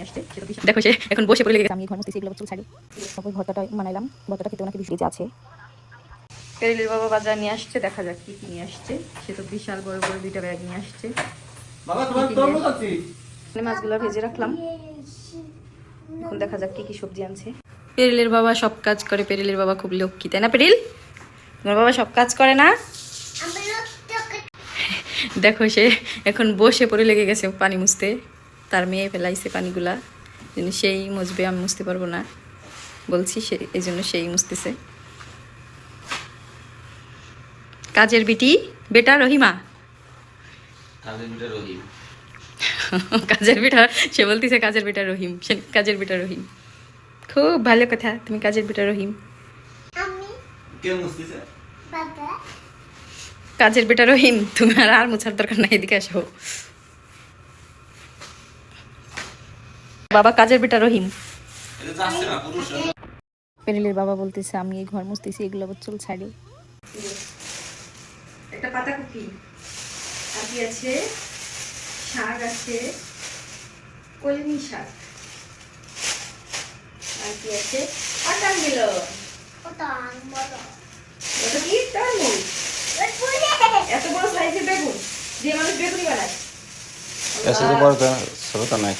নিয়ে আসছে। দেখো সে এখন বসে পড়ে লেগে আমি ঘর মুছতেছি, এগুলো চুল ছাড়ি। তারপর ভর্তাটা বানাইলাম, ভর্তাটা খেতে নাকি ফ্রিজে আছে। পেরিলির বাবা বাজার নিয়ে আসছে, দেখা যাক কি কি নিয়ে আসছে। সে তো বিশাল বড় বড় 2টা ব্যাগ নিয়ে আসছে। মাছগুলো ভেজে রাখলাম, এখন দেখা যাক কি কি সবজি আনছে। পেরিলের বাবা সব কাজ করে, পেরিলের বাবা খুব লক্ষ্মী, তাই না পেরিল? তোমার বাবা সব কাজ করে না? দেখো সে এখন বসে পড়ে লেগে গেছে পানি মুছতে। তার মেয়ে ফেলাইছে পানিগুলা, সেই মুছবে, আমি মুছতে পারবো না বলছি, সে এই জন্য সেই মুছতেছে। কাজের বিটি বেটা রহিমা, কাজের বেটা, সে বলতেছে কাজের বেটা রহিম, সে কাজের বেটা রহিম। খুব ভালো কথা, তুমি কাজের বেটা রহিম। কাজের বেটা রহিম, তুমি আর মুছার দরকার নাই, এদিকে আসো। বাবা কাজের বেটা রহিম। পেরিলের বাবা বলতেছে আমি এই ঘর মুছতেছি, এগুলো চুল ছাড়ি। একটা পাতাকপি আর কি আছে, শাক আছে, কলমি শাক, আর কি আছে আটার মিলন। ওটা কি তরমুজ, এত বড় সাইজের বেগুন যে মানুষ বেগুনি বানায়। ऐसे तो बहुत सरता नहीं।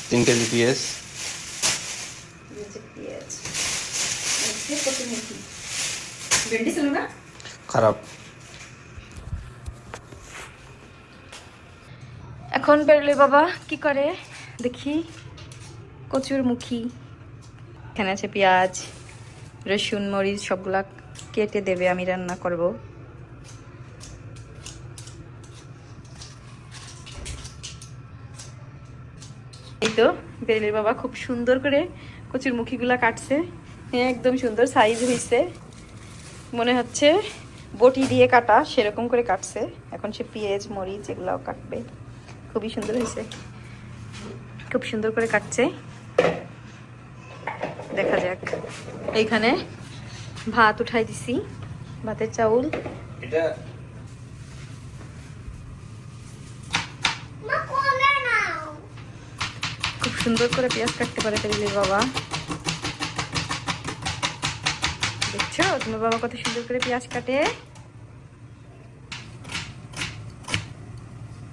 3 केजी पियाज, ভেন্ডি ছিল না खराब। এখন বেরোলে বাবা কি করে দেখি, কচুর মুখী, এখানে আছে পেঁয়াজ রসুন মরিচ, সবগুলা কেটে দেবে, আমি রান্না করব। এই তো বেরোলে বাবা খুব সুন্দর করে কচুর মুখীগুলা কাটছে, একদম সুন্দর সাইজ হয়েছে, মনে হচ্ছে বটি দিয়ে কাটা সেরকম করে কাটছে। এখন সে পেঁয়াজ মরিচ এগুলাও কাটবে, খুবই সুন্দর হয়েছে, খুব সুন্দর করে কাটছে। দেখা যাক। এইখানে ভাত উঠাই দিছি, ভাতের চাউল, এটা খুব সুন্দর করে পেঁয়াজ কাটতে পারে পেরিলের বাবা। দেখছো তোমার বাবা কত সুন্দর করে পেঁয়াজ কাটে,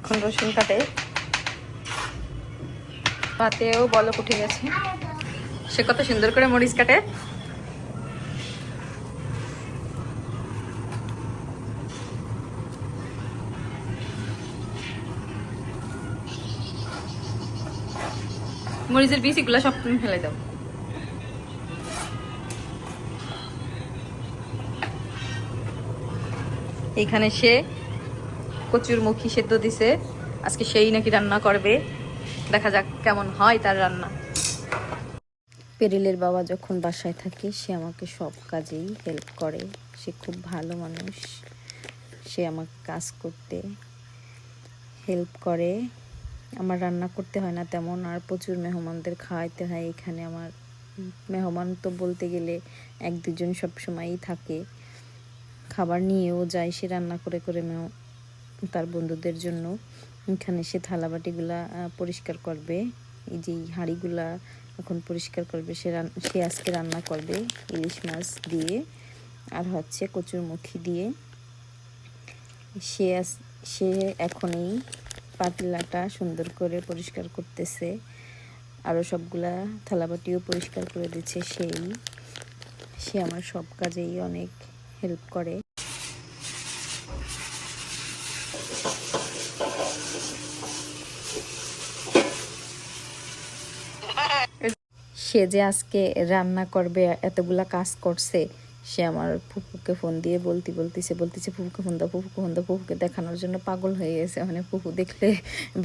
এখন রসুন কাটে। ভাতেও বলক উঠে গেছে, সে কত সুন্দর করে মরিচ কাটে। মরিচের বীজ এগুলা সব তুমি ফেলে দাও। এইখানে সে কচুর মুখী সেদ্ধ দিছে, আজকে সেই নাকি রান্না করবে, দেখা যাক কেমন হয় তার রান্না। পেরিলের বাবা যখন বাসায় থাকে সে আমাকে সব কাজেই হেল্প করে, সে খুব ভালো মানুষ, সে আমাকে কাজ করতে হেল্প করে, আমার রান্না করতে হয় না তেমন, আর প্রচুর মেহমানদের খাওয়াইতে হয়। এখানে আমার মেহমান তো বলতে গেলে 1-2 জন সবসময়ই থাকে, খাবার নিয়েও যায় সে রান্না করে করে তার বন্ধুদের জন্য। এখানে সে থালাবাটিগুলা পরিষ্কার করবে, এই যে হাঁড়িগুলা এখন পরিষ্কার করবে, সে আজকে রান্না করবে ইলিশ মাছ দিয়ে আর হচ্ছে কচুর মুখী দিয়ে। সে এখন এই পাতিলাটা সুন্দর করে পরিষ্কার করতেছে, আরও সবগুলা থালাবাটিও পরিষ্কার করে দিচ্ছে। সে আমার সব কাজেই অনেক হেল্প করে। সে যে আজকে রান্না করবে এতগুলা কাজ করছে, সে আমার ফুফুকে ফোন দিয়ে বলতেছে ফুফুকে ফোন দাও, ফুফুকে ফোন দাও, ফুফুকে দেখানোর জন্য পাগল হয়ে গেছে, মানে ফুফু দেখলে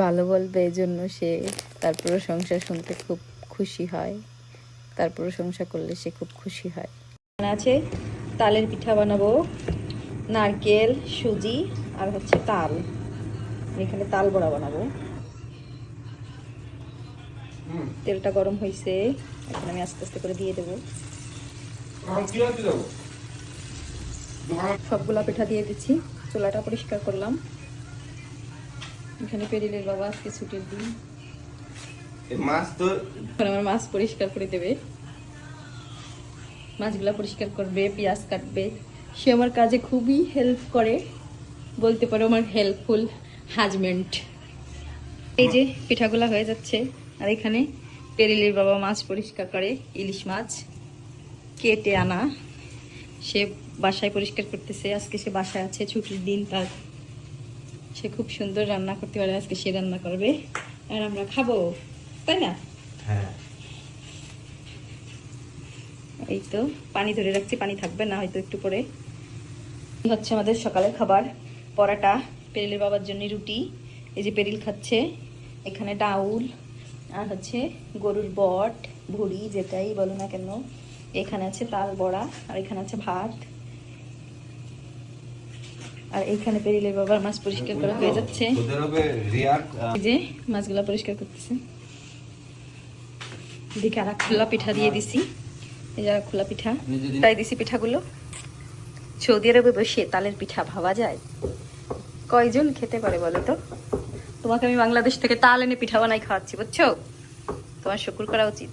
ভালো বলবে, এই জন্য সে তার প্রশংসা শুনতে খুব খুশি হয়, তার প্রশংসা করলে সে খুব খুশি হয়। আছে তালের পিঠা বানাবো, নারকেল সুজি আর হচ্ছে তাল, এখানে তাল বড়া বানাবো। তেলটা গরম হয়েছে, এখন আমি আস্তে আস্তে করে দিয়ে দেবো। সবগুলা পিঠা দিয়ে দিচ্ছি, চুলাটা পরিষ্কার করলাম। এখানে পেরিলের বাবা আজকে ছুটির দিন, মাছ তো এখন আমার মাছ পরিষ্কার করে দেবে, মাছগুলা পরিষ্কার করবে, পেঁয়াজ কাটবে। সে আমার কাজে খুবই হেল্প করে, বলতে পারো আমার হেল্পফুল হাজবেন্ড। এই যে পিঠাগুলা হয়ে যাচ্ছে, আর এখানে পেরিলির বাবা মাছ পরিষ্কার করে, ইলিশ মাছ কেটে আনা। সে বাসায় পরিষ্কার করতেছে, আজকে সে বাসায় আছে, ছুটির দিন তার। সে খুব সুন্দর রান্না করতে পারে, আজকে সে রান্না করবে আর আমরা খাবো, তাই না? হ্যাঁ এই তো পানি ধরে রাখছি, পানি থাকবে না হয়তো একটু পরে। এই হচ্ছে আমাদের সকালের খাবার, পরাটা, পেরিলের বাবার জন্য রুটি। এই যে পেরিল খাচ্ছে, এখানে ডাউল, আর হচ্ছে গরুর বট, ভুড়ি, যেটাই বলো না কেন। এখানে আছে তাল বড়া, আর এখানে আছে ভাত। আর এইখানে পেরিলের বাবার মাছ পরিষ্কার করা হয়ে যাচ্ছে। এই যে মাছগুলা পরিষ্কার করতেছে। এদিকে আর খোলা পিঠা দিয়ে দিছি, এই যে খোলা পিঠা তাই দিছি। পিঠাগুলো সৌদি আরবে বসে তালের পিঠা ভাবা যায়? কয়জন খেতে পারে বলো তো? তোমাকে আমি বাংলাদেশ থেকে তাল এনে পিঠা বানাই খাওয়াচ্ছি, বুঝছো? তোমার শুকুর করা উচিত,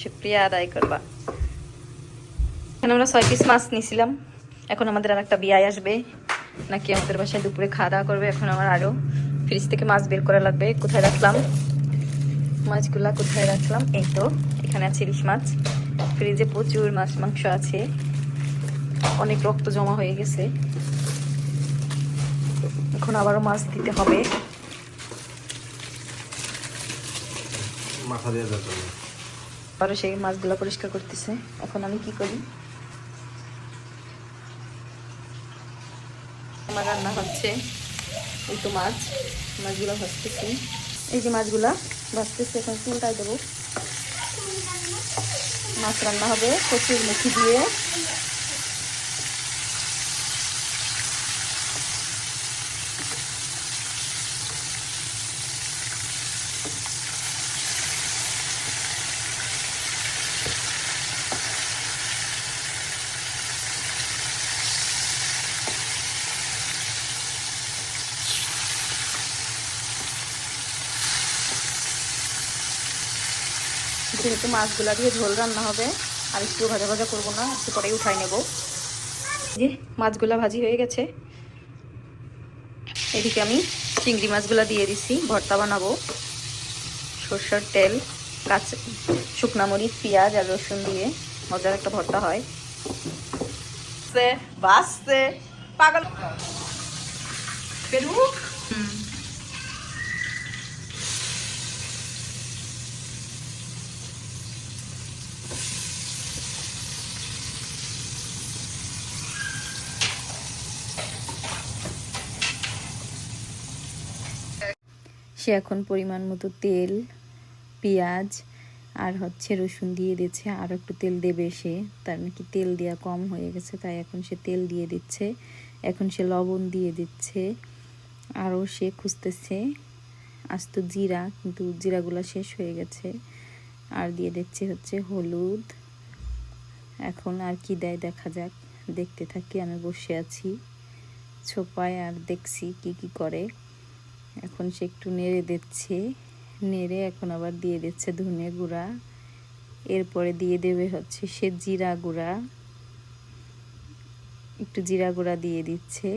শুক্রিয়া আদায় করবা। এখানে আমরা 6 পিস মাছ নিয়েছিলাম, এখন আমাদের আর একটা বিয়ে আসবে, নাকি আমাদের বাসায় দুপুরে খাওয়া দাওয়া করবে। এখন আমার আরো ফ্রিজ থেকে মাছ বের করা লাগবে। কোথায় রাখলাম মাছগুলা, কোথায় রাখলাম? এই তো এখানে আছে ইলিশ মাছ। ফ্রিজে প্রচুর মাছ মাংস আছে, অনেক রক্ত জমা হয়ে গেছে, এখন আবারও মাছ দিতে হবে। মাথা দিয়ে যাবে আবারও সেই মাছগুলো পরিষ্কার করতেছে। এখন আমি কি করি, আমার রান্না হচ্ছে, এই তো মাছগুলো ভাজতেছি। এই যে মাছগুলা ভাজতেছি, এখন চুলটাই দেবো। মাছ রান্না হবে কচুর মুখি দিয়ে। যেহেতু মাছগুলা দিয়ে ঝোল রান্না হবে, আর একটু ভাজা ভাজা করবো না, একটু পরেই উঠাই নেব। যে মাছগুলা ভাজি হয়ে গেছে, এদিকে আমি চিংড়ি মাছগুলা দিয়ে দিছি, ভর্তা বানাবো। সরষের তেল, কাঁচা শুকনা মরিচ, পেঁয়াজ আর রসুন দিয়ে মজার একটা ভর্তা হয়। বাসছে পাগল পেরু। সে এখন পরিমাণ মতো তেল, পেঁয়াজ আর হচ্ছে রসুন দিয়ে দিচ্ছে, আর একটু তেল দেবে সে, তার নাকি তেল দেওয়া কম হয়ে গেছে, তাই এখন সে তেল দিয়ে দিচ্ছে। এখন সে লবণ দিয়ে দিচ্ছে, আরও সে খুঁজতেছে আস্ত জিরা, কিন্তু জিরাগুলো শেষ হয়ে গেছে। আর দিয়ে দিচ্ছে হচ্ছে হলুদ। এখন আর কি দেয় দেখা যাক, দেখতে থাকি। আমি বসে আছি ছোপায় আর দেখছি কি কি করে। এখন সে একটু নেড়ে দিচ্ছে, নেড়ে এখন আবার দিয়ে দিচ্ছে ধনে গুঁড়া, এরপরে দিয়ে দেবে হচ্ছে সে জিরা গুঁড়া, একটু জিরা গুঁড়া দিয়ে দিচ্ছে।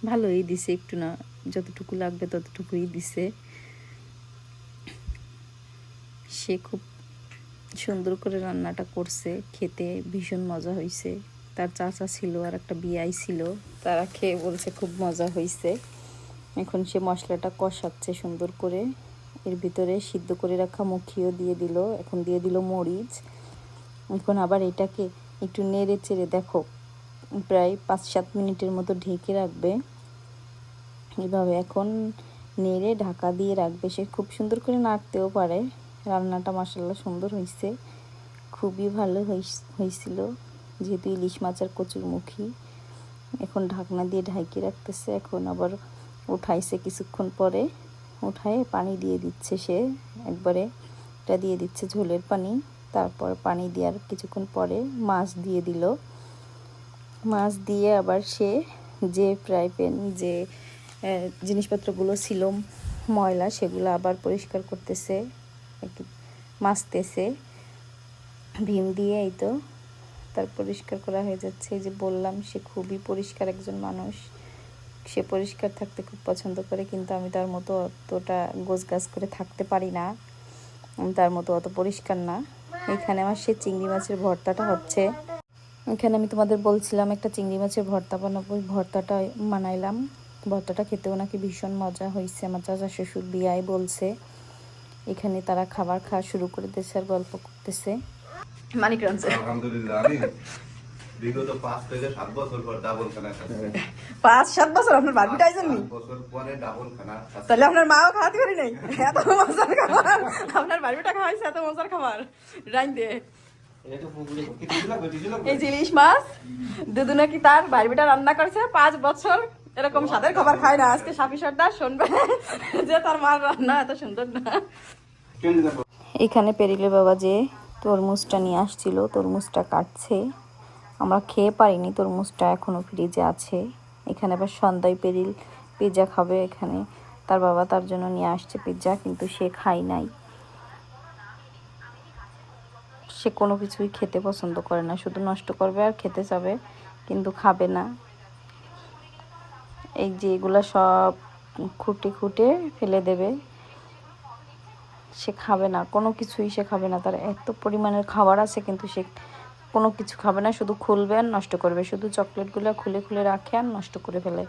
ভালোই দিছে, একটু না, যতটুকু লাগবে ততটুকুই দিছে। সে খুব সুন্দর করে রান্নাটা করছে, খেতে ভীষণ মজা হয়েছে। তার চাচা ছিল আর একটা বিয়াই ছিল, তারা খেয়ে বলছে খুব মজা হয়েছে। এখন সে মশলাটা কষাচ্ছে সুন্দর করে, এর ভিতরে সিদ্ধ করে রাখা মুখিও দিয়ে দিল, এখন দিয়ে দিল মরিচ। এখন আবার এটাকে একটু নেড়ে চেড়ে, দেখো প্রায় 5-7 মিনিটের মতো ঢেকে রাখবে। এভাবে এখন নেড়ে ঢাকা দিয়ে রাখবে। সে খুব সুন্দর করে নাড়তেও পারে। রান্নাটা মাশাআল্লাহ সুন্দর হয়েছে, খুবই ভালো হয়েছিল, যেহেতু ইলিশ মাছের কচুর মুখী। এখন ঢাকনা দিয়ে ঢাকিয়ে রাখতেছে। এখন আবার উঠাইছে কিছুক্ষণ পরে, উঠায়ে পানি দিয়ে দিচ্ছে সে একবারে, এটা দিয়ে দিচ্ছে ঝোলের পানি। তারপর পানি দেওয়ার কিছুক্ষণ পরে মাছ দিয়ে দিল। মাছ দিয়ে আবার সে যে ফ্রাই প্যান, যে জিনিসপত্রগুলো ছিল ময়লা, সেগুলো আবার পরিষ্কার করতেছে। একটু মাজতেছে ভীম দিয়ে। এই তো তার পরিষ্কার করা হয়ে যাচ্ছে। এই যে বললাম সে খুবই পরিষ্কার একজন মানুষ, সে পরিষ্কার থাকতে খুব পছন্দ করে, কিন্তু আমি তার মতো অতটা গোছগাছ করে থাকতে পারি না, আমি তার মতো অত পরিষ্কার না। এখানে আমার সে চিংড়ি মাছের ভর্তাটা হচ্ছে। এখানে আমি তোমাদের বলছিলাম একটা চিংড়ি মাছের ভর্তা বানাবো, ভর্তাটা বানাইলাম। ভর্তাটা খেতেও নাকি ভীষণ মজা হয়েছে। আমার চাচা শ্বশুর বিয়ায় বলছে, এখানে তারা খাবার খাওয়া শুরু করে দিয়েছে আর গল্প করতেছে। মানিক রানছে আলহামদুলিল্লাহ, আমি বিগত 5 থেকে 7 বছর পর ডাবল খানা খাচ্ছি। 5-7 বছর আপনার বারবিটা আইছেননি? 7 বছর পরে ডাবল খানা খাচ্ছি। তাহলে আপনার মাও খাওয়াতে পারি নাই এত মজার খাবার। আপনার বারবিটা খাওয়াইছে এত মজার খাবার রাইন দিয়ে। এই যে ইলিশ মাছ দুদু নাকি তার বারবিটা রান্না করছে 5 বছর এরকম স্বাদের খাবার খায় না। আজকে সাফি সর্দার শুনবে যে তার মার রান্না এত সুন্দর না। এখানে পেরিলে বাবা যে তরমুজটা নিয়ে আসছিল, তরমুজটা কাটছে। আমরা খেয়ে পারিনি, তরমুজটা এখনো ফ্রিজে আছে। এখানে আবার সন্ধ্যায় পেরিল পিৎজা খাবে, এখানে তার বাবা তার জন্য নিয়ে আসছে পিৎজা, কিন্তু সে খায় নাই। সে কোনো কিছুই খেতে পছন্দ করে না, শুধু নষ্ট করবে আর খেতে যাবে, কিন্তু খাবে না। এই যে এগুলা সব খুঁটে খুঁটে ফেলে দেবে, সে খাবে না, কোনো কিছুই সে খাবে না। তার এত পরিমাণের খাবার আছে কিন্তু সে কোনো কিছু খাবে না, শুধু খুলবে আর নষ্ট করবে, শুধু চকলেটগুলো খুলে খুলে রাখে আর নষ্ট করে ফেলে।